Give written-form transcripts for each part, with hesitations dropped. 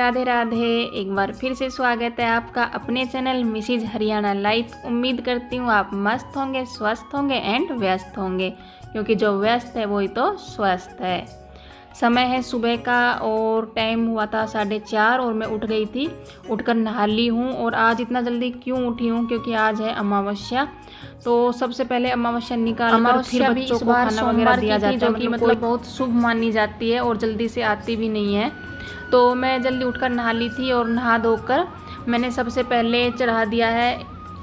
राधे राधे। एक बार फिर से स्वागत है आपका अपने चैनल मिसिज हरियाणा लाइफ। उम्मीद करती हूँ आप मस्त होंगे, स्वस्थ होंगे एंड व्यस्त होंगे, क्योंकि जो व्यस्त है वही तो स्वस्थ है। समय है सुबह का और टाइम हुआ था 4:30 और मैं उठ गई थी। उठकर नहा ली हूँ। और आज इतना जल्दी क्यों उठी हूँ, क्योंकि आज है अमावस्या। तो सबसे पहले अमावस्या निकाल कर फिर बच्चों को खाना वगैरह दिया जाता है, जो कि मतलब बहुत शुभ मानी जाती है और जल्दी से आती भी नहीं है। तो मैं जल्दी उठकर नहा ली थी और नहा धोकर मैंने सबसे पहले चढ़ा दिया है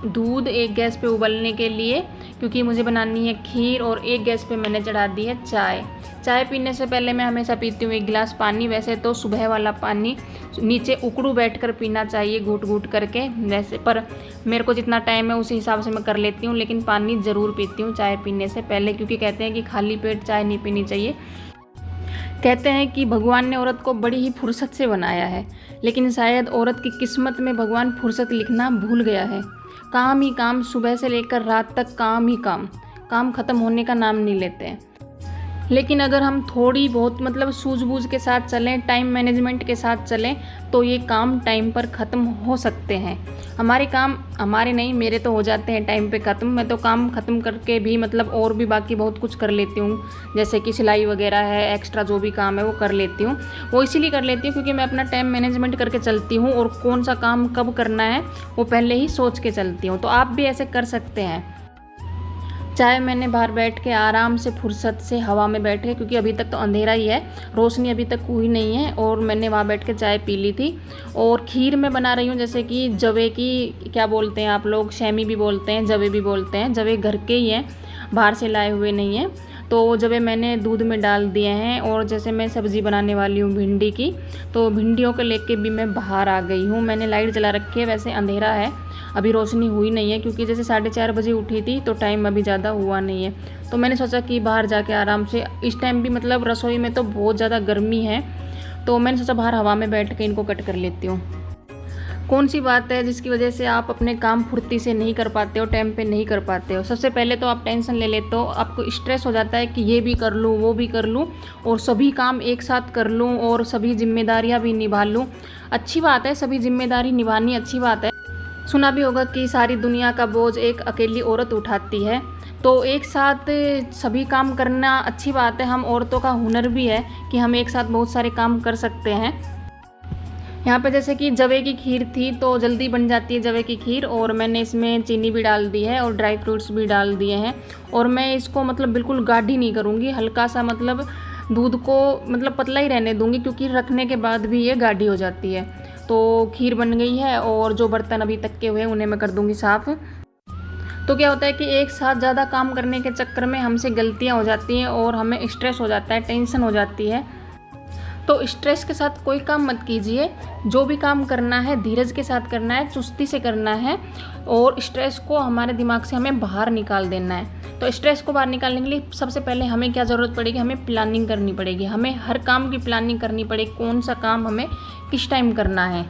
दूध एक गैस पे उबलने के लिए, क्योंकि मुझे बनानी है खीर। और एक गैस पे मैंने चढ़ा दी है चाय। चाय पीने से पहले मैं हमेशा पीती हूँ 1 गिलास पानी। वैसे तो सुबह वाला पानी नीचे उकड़ू बैठकर पीना चाहिए, घूट घूट करके वैसे, पर मेरे को जितना टाइम है उसी हिसाब से मैं कर लेती हूँ। लेकिन पानी ज़रूर पीती हूँ चाय पीने से पहले, क्योंकि कहते हैं कि खाली पेट चाय नहीं पीनी चाहिए। कहते हैं कि भगवान ने औरत को बड़ी ही फुर्सत से बनाया है, लेकिन शायद औरत की किस्मत में भगवान फुर्सत लिखना भूल गया है। काम ही काम, सुबह से लेकर रात तक काम ही काम, काम ख़त्म होने का नाम नहीं लेते हैं। लेकिन अगर हम थोड़ी बहुत मतलब सूझबूझ के साथ चलें, टाइम मैनेजमेंट के साथ चलें, तो ये काम टाइम पर ख़त्म हो सकते हैं। हमारे काम, हमारे नहीं, मेरे तो हो जाते हैं टाइम पे ख़त्म। मैं तो काम ख़त्म करके भी मतलब और भी बाकी बहुत कुछ कर लेती हूँ, जैसे कि सिलाई वगैरह है, एक्स्ट्रा जो भी काम है वो कर लेती हूँ। वो इसीलिए कर लेती हूँ क्योंकि मैं अपना टाइम मैनेजमेंट करके चलती हूँ, और कौन सा काम कब करना है वो पहले ही सोच के चलती हूँ। तो आप भी ऐसे कर सकते हैं। चाय मैंने बाहर बैठ के आराम से फुर्सत से हवा में बैठ के, क्योंकि अभी तक तो अंधेरा ही है, रोशनी अभी तक हुई नहीं है, और मैंने वहाँ बैठ के चाय पी ली थी। और खीर मैं बना रही हूँ, जैसे कि जवे की, क्या बोलते हैं आप लोग, शैमी भी बोलते हैं, जवे भी बोलते हैं। जवे घर के ही हैं, बाहर से लाए हुए नहीं हैं। तो जवे मैंने दूध में डाल दिए हैं। और जैसे मैं सब्ज़ी बनाने वाली हूँ भिंडी की, तो भिंडियों को लेके भी मैं बाहर आ गई हूँ। मैंने लाइट जला रखी है, वैसे अंधेरा है, अभी रोशनी हुई नहीं है, क्योंकि जैसे 4:30 बजे उठी थी तो टाइम अभी ज़्यादा हुआ नहीं है। तो मैंने सोचा कि बाहर जाके आराम से, इस टाइम भी मतलब रसोई में तो बहुत ज़्यादा गर्मी है, तो मैंने सोचा बाहर हवा में बैठ के इनको कट कर लेती हूँ। कौन सी बात है जिसकी वजह से आप अपने काम फुर्ती से नहीं कर पाते हो, टाइम पे नहीं कर पाते हो? सबसे पहले तो आप टेंशन ले लेते हो, आपको स्ट्रेस हो जाता है कि ये भी कर लूँ, वो भी कर लूँ, और सभी काम एक साथ कर लूँ, और सभी जिम्मेदारियाँ भी निभा लूँ। अच्छी बात है, सभी जिम्मेदारी निभानी अच्छी बात है। सुना भी होगा कि सारी दुनिया का बोझ एक अकेली औरत उठाती है, तो एक साथ सभी काम करना अच्छी बात है। हम औरतों का हुनर भी है कि हम एक साथ बहुत सारे काम कर सकते हैं। यहाँ पे जैसे कि जवे की खीर थी, तो जल्दी बन जाती है जवे की खीर, और मैंने इसमें चीनी भी डाल दी है और ड्राई फ्रूट्स भी डाल दिए हैं। और मैं इसको मतलब बिल्कुल गाढ़ी नहीं करूँगी, हल्का सा मतलब दूध को मतलब पतला ही रहने दूँगी, क्योंकि रखने के बाद भी ये गाढ़ी हो जाती है। तो खीर बन गई है, और जो बर्तन अभी तक के हुए हैं उन्हें मैं कर दूँगी साफ़। तो क्या होता है कि एक साथ ज़्यादा काम करने के चक्कर में हमसे गलतियाँ हो जाती हैं, और हमें स्ट्रेस हो जाता है, टेंशन हो जाती है। तो स्ट्रेस के साथ कोई काम मत कीजिए। जो भी काम करना है धीरज के साथ करना है, चुस्ती से करना है, और स्ट्रेस को हमारे दिमाग से हमें बाहर निकाल देना है। तो स्ट्रेस को बाहर निकालने के लिए सबसे पहले हमें क्या ज़रूरत पड़ेगी, हमें प्लानिंग करनी पड़ेगी। हमें हर काम की प्लानिंग करनी पड़ेगी, कौन सा काम हमें किस टाइम करना है।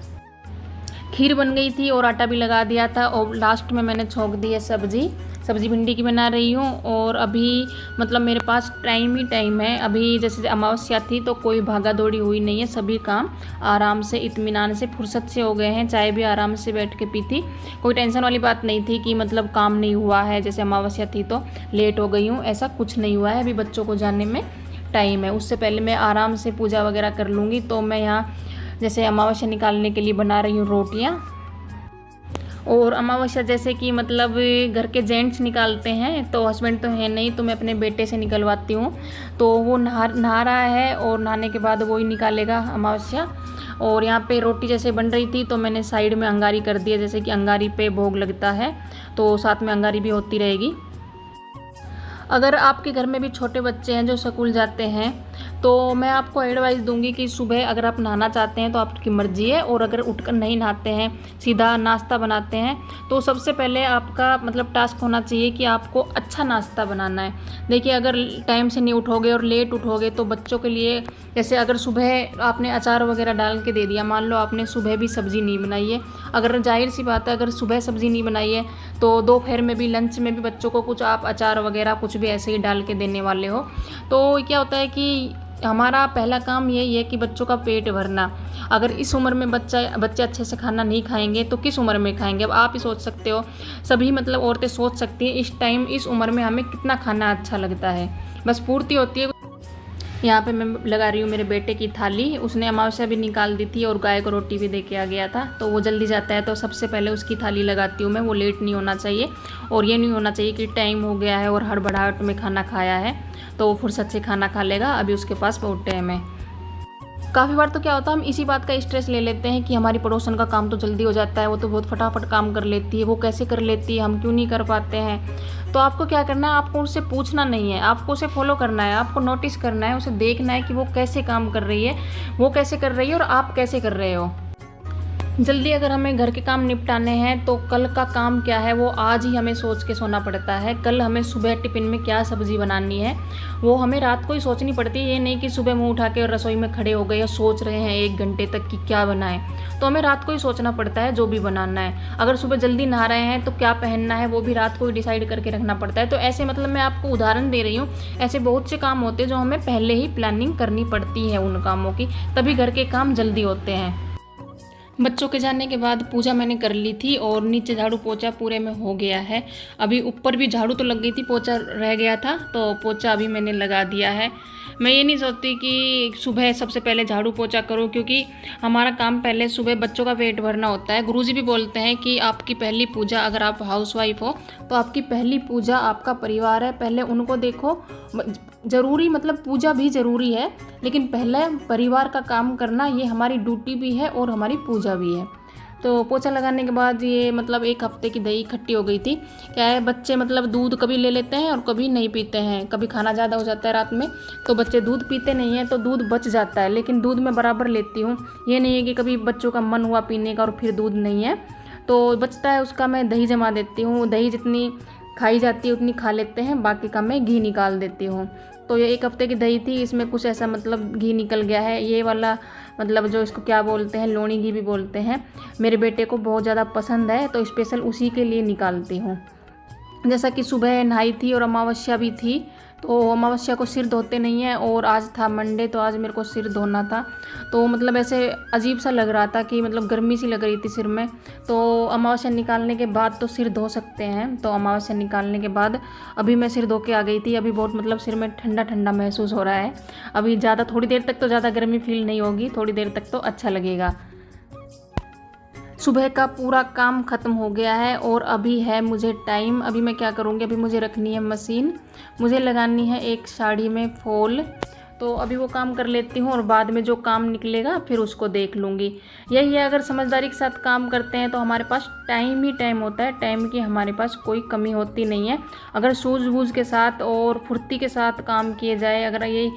खीर बन गई थी और आटा भी लगा दिया था, और लास्ट में मैंने छोंक दी है सब्ज़ी भिंडी की बना रही हूँ। और अभी मतलब मेरे पास टाइम ही टाइम है। अभी जैसे अमावस्या थी तो कोई भागा दौड़ी हुई नहीं है, सभी काम आराम से इत्मीनान से फुर्सत से हो गए हैं। चाय भी आराम से बैठ के पी थी, कोई टेंशन वाली बात नहीं थी कि मतलब काम नहीं हुआ है, जैसे अमावस्या थी तो लेट हो गई हूँ, ऐसा कुछ नहीं हुआ है। अभी बच्चों को जाने में टाइम है, उससे पहले मैं आराम से पूजा वगैरह कर लूँगी। तो मैं यहाँ जैसे अमावस्या निकालने के लिए बना रही हूँ रोटियाँ। और अमावस्या जैसे कि मतलब घर के जेंट्स निकालते हैं, तो हस्बैंड तो है नहीं, तो मैं अपने बेटे से निकलवाती हूँ। तो वो नहा रहा है, और नहाने के बाद वो ही निकालेगा अमावस्या। और यहाँ पे रोटी जैसे बन रही थी तो मैंने साइड में अंगारी कर दिया, जैसे कि अंगारी पे भोग लगता है, तो साथ में अंगारी भी होती रहेगी। अगर आपके घर में भी छोटे बच्चे हैं जो स्कूल जाते हैं, तो मैं आपको एडवाइस दूंगी कि सुबह अगर आप नहाना चाहते हैं तो आपकी मर्ज़ी है, और अगर उठकर नहीं नहाते हैं, सीधा नाश्ता बनाते हैं, तो सबसे पहले आपका मतलब टास्क होना चाहिए कि आपको अच्छा नाश्ता बनाना है। देखिए, अगर टाइम से नहीं उठोगे और लेट उठोगे तो बच्चों के लिए, जैसे अगर सुबह आपने अचार वगैरह डाल के दे दिया, मान लो आपने सुबह भी सब्ज़ी नहीं बनाई है, अगर जाहिर सी बात है अगर सुबह सब्ज़ी नहीं बनाई है तो दोपहर में भी, लंच में भी बच्चों को कुछ आप अचार वगैरह कुछ भी ऐसे ही डाल के देने वाले हो, तो क्या होता है कि हमारा पहला काम यही है कि बच्चों का पेट भरना। अगर इस उम्र में बच्चे अच्छे से खाना नहीं खाएंगे तो किस उम्र में खाएंगे। अब आप ही सोच सकते हो, सभी मतलब औरतें सोच सकती हैं इस टाइम इस उम्र में हमें कितना खाना अच्छा लगता है, बस पूर्ति होती है। यहाँ पे मैं लगा रही हूँ मेरे बेटे की थाली। उसने अमावस्या भी निकाल दी थी और गाय को रोटी भी दे के आ गया था, तो वो जल्दी जाता है तो सबसे पहले उसकी थाली लगाती हूँ मैं। वो लेट नहीं होना चाहिए और ये नहीं होना चाहिए कि टाइम हो गया है और हड़बड़ाहट में खाना खाया है तो वो फुर्सत से खाना खा लेगा, अभी उसके पास बहुत टाइम है। काफ़ी बार तो क्या होता है, हम इसी बात का स्ट्रेस ले लेते हैं कि हमारी पड़ोसन का काम तो जल्दी हो जाता है, वो तो बहुत फटाफट काम कर लेती है, वो कैसे कर लेती है, हम क्यों नहीं कर पाते हैं। तो आपको क्या करना है, आपको उससे पूछना नहीं है, आपको उसे फॉलो करना है, आपको नोटिस करना है, उसे देखना है कि वो कैसे काम कर रही है, वो कैसे कर रही है और आप कैसे कर रहे हो। जल्दी अगर हमें घर के काम निपटाने हैं तो कल का काम क्या है वो आज ही हमें सोच के सोना पड़ता है। कल हमें सुबह टिफ़िन में क्या सब्ज़ी बनानी है वो हमें रात को ही सोचनी पड़ती है। ये नहीं कि सुबह मुँह उठा के रसोई में खड़े हो गए या सोच रहे हैं 1 घंटे तक कि क्या बनाएं, तो हमें रात को ही सोचना पड़ता है जो भी बनाना है। अगर सुबह जल्दी नहा रहे हैं तो क्या पहनना है वो भी रात को ही डिसाइड करके रखना पड़ता है। तो ऐसे मतलब मैं आपको उदाहरण दे रही हूँ, ऐसे बहुत से काम होते हैं जो हमें पहले ही प्लानिंग करनी पड़ती है उन कामों की, तभी घर के काम जल्दी होते हैं। बच्चों के जाने के बाद पूजा मैंने कर ली थी और नीचे झाड़ू पोछा पूरे में हो गया है। अभी ऊपर भी झाड़ू तो लग गई थी, पोछा रह गया था तो पोछा अभी मैंने लगा दिया है। मैं ये नहीं सोचती कि सुबह सबसे पहले झाड़ू पोछा करूं, क्योंकि हमारा काम पहले सुबह बच्चों का पेट भरना होता है। गुरुजी भी बोलते हैं कि आपकी पहली पूजा, अगर आप हाउसवाइफ हो तो आपकी पहली पूजा आपका परिवार है, पहले उनको देखो। ज़रूरी मतलब पूजा भी ज़रूरी है, लेकिन पहले परिवार का काम करना ये हमारी ड्यूटी भी है और हमारी पूजा भी है। तो पोछा लगाने के बाद ये मतलब 1 हफ्ते की दही इकट्ठी हो गई थी। क्या है, बच्चे मतलब दूध कभी ले लेते हैं और कभी नहीं पीते हैं। कभी खाना ज़्यादा हो जाता है रात में तो बच्चे दूध पीते नहीं हैं, तो दूध बच जाता है, लेकिन दूध मैं बराबर लेती हूँ। ये नहीं है कि कभी बच्चों का मन हुआ पीने का और फिर दूध नहीं है तो बचता है, उसका मैं दही जमा देती हूँ। दही जितनी खाई जाती है उतनी खा लेते हैं, बाकी का मैं घी निकाल देती हूँ। तो ये 1 हफ्ते की दही थी, इसमें कुछ ऐसा मतलब घी निकल गया है। ये वाला मतलब जो इसको क्या बोलते हैं, लोणी घी भी बोलते हैं, मेरे बेटे को बहुत ज़्यादा पसंद है तो स्पेशल उसी के लिए निकालती हूँ। जैसा कि सुबह नहाई थी और अमावस्या भी थी, तो अमावस्या को सिर धोते नहीं है और आज था मंडे तो आज मेरे को सिर धोना था। तो मतलब ऐसे अजीब सा लग रहा था कि मतलब गर्मी सी लग रही थी सिर में। तो अमावस्या निकालने के बाद तो सिर धो सकते हैं, तो अमावस्या निकालने के बाद अभी मैं सिर धो के आ गई थी। अभी बहुत मतलब सिर में ठंडा ठंडा महसूस हो रहा है। अभी ज़्यादा थोड़ी देर तक तो ज़्यादा गर्मी फील नहीं होगी, थोड़ी देर तक तो अच्छा लगेगा। सुबह का पूरा काम ख़त्म हो गया है और अभी है मुझे टाइम। अभी मैं क्या करूँगी, अभी मुझे रखनी है मशीन, मुझे लगानी है एक साड़ी में फॉल। तो अभी वो काम कर लेती हूँ और बाद में जो काम निकलेगा फिर उसको देख लूँगी। यही है, अगर समझदारी के साथ काम करते हैं तो हमारे पास टाइम ही टाइम होता है, टाइम की हमारे पास कोई कमी होती नहीं है। अगर सूझबूझ के साथ और फुर्ती के साथ काम किए जाए, अगर यही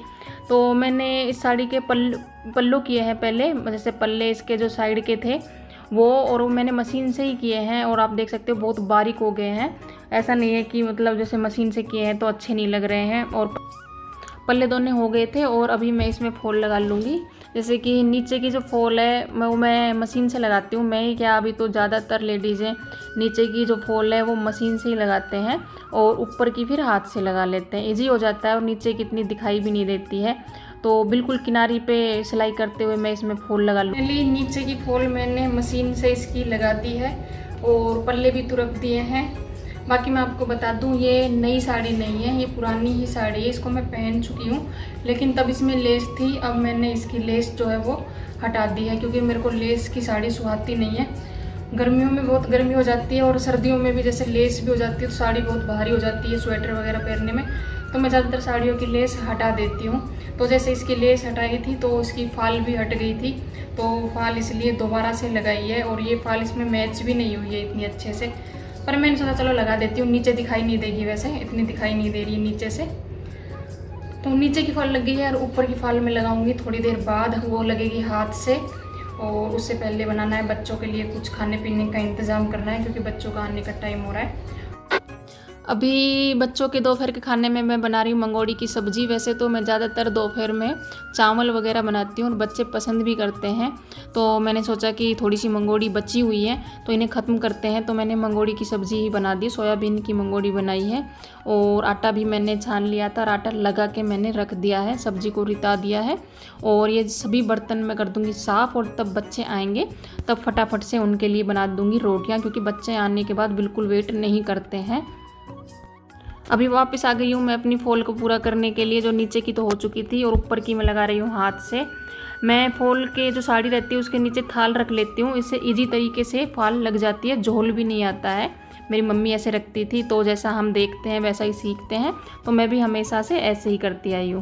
तो मैंने इस साड़ी के पल्लू किए हैं पहले, जैसे पल्ले इसके जो साइड के थे वो, और मैंने मशीन से ही किए हैं और आप देख सकते हो बहुत बारीक हो गए हैं। ऐसा नहीं है कि मतलब जैसे मशीन से किए हैं तो अच्छे नहीं लग रहे हैं। और पल्ले दोनों हो गए थे और अभी मैं इसमें फॉल लगा लूँगी। जैसे कि नीचे की जो फॉल है मैं मशीन से लगाती हूँ। मैं ही क्या, अभी तो ज़्यादातर लेडीज़ें नीचे की जो फॉल है वो मशीन से ही लगाते हैं और ऊपर की फिर हाथ से लगा लेते हैं, ईजी हो जाता है और नीचे की इतनी दिखाई भी नहीं देती है। तो बिल्कुल किनारी पे सिलाई करते हुए मैं इसमें फॉल लगा लूँ। पहले नीचे की फॉल मैंने मशीन से इसकी लगा दी है और पल्ले भी तुरप दिए हैं। बाकी मैं आपको बता दूं, ये नई साड़ी नहीं है, ये पुरानी ही साड़ी है, इसको मैं पहन चुकी हूँ, लेकिन तब इसमें लेस थी। अब मैंने इसकी लेस जो है वो हटा दी है, क्योंकि मेरे को लेस की साड़ी सुहाती नहीं है। गर्मियों में बहुत गर्मी हो जाती है और सर्दियों में भी जैसे लेस भी हो जाती है तो साड़ी बहुत भारी हो जाती है स्वेटर वगैरह पहनने में, तो मैं ज़्यादातर साड़ियों की लेस हटा देती हूँ। तो जैसे इसकी लेस हटाई थी तो उसकी फाल भी हट गई थी, तो फाल इसलिए दोबारा से लगाई है और ये फाल इसमें मैच भी नहीं हुई है इतनी अच्छे से, पर मैंने सोचा चलो लगा देती हूँ। नीचे दिखाई नहीं देगी, वैसे इतनी दिखाई नहीं दे रही है नीचे से। तो नीचे की फाल लग गई है और ऊपर की फाल में लगाऊंगी थोड़ी देर बाद, वो लगेगी हाथ से। और उससे पहले बनाना है बच्चों के लिए कुछ खाने पीने का इंतज़ाम करना है, क्योंकि बच्चों का आने का टाइम हो रहा है। अभी बच्चों के दोपहर के खाने में मैं बना रही हूँ मंगोड़ी की सब्ज़ी। वैसे तो मैं ज़्यादातर दोपहर में चावल वगैरह बनाती हूँ और बच्चे पसंद भी करते हैं, तो मैंने सोचा कि थोड़ी सी मंगोड़ी बची हुई है तो इन्हें ख़त्म करते हैं, तो मैंने मंगोड़ी की सब्ज़ी ही बना दी। सोयाबीन की मंगोड़ी बनाई है और आटा भी मैंने छान लिया था और आटा लगा के मैंने रख दिया है, सब्ज़ी को रिता दिया है। और ये सभी बर्तन मैं कर दूँगी साफ़ और तब बच्चे आएँगे तब फटाफट से उनके लिए बना दूँगी रोटियाँ, क्योंकि बच्चे आने के बाद बिल्कुल वेट नहीं करते हैं। अभी वापस आ गई हूँ मैं अपनी फॉल को पूरा करने के लिए। जो नीचे की तो हो चुकी थी और ऊपर की मैं लगा रही हूँ हाथ से। मैं फॉल के जो साड़ी रहती है उसके नीचे थाल रख लेती हूँ, इससे इजी तरीके से फॉल लग जाती है, झोल भी नहीं आता है। मेरी मम्मी ऐसे रखती थी, तो जैसा हम देखते हैं वैसा ही सीखते हैं, तो मैं भी हमेशा से ऐसे ही करती आई हूँ।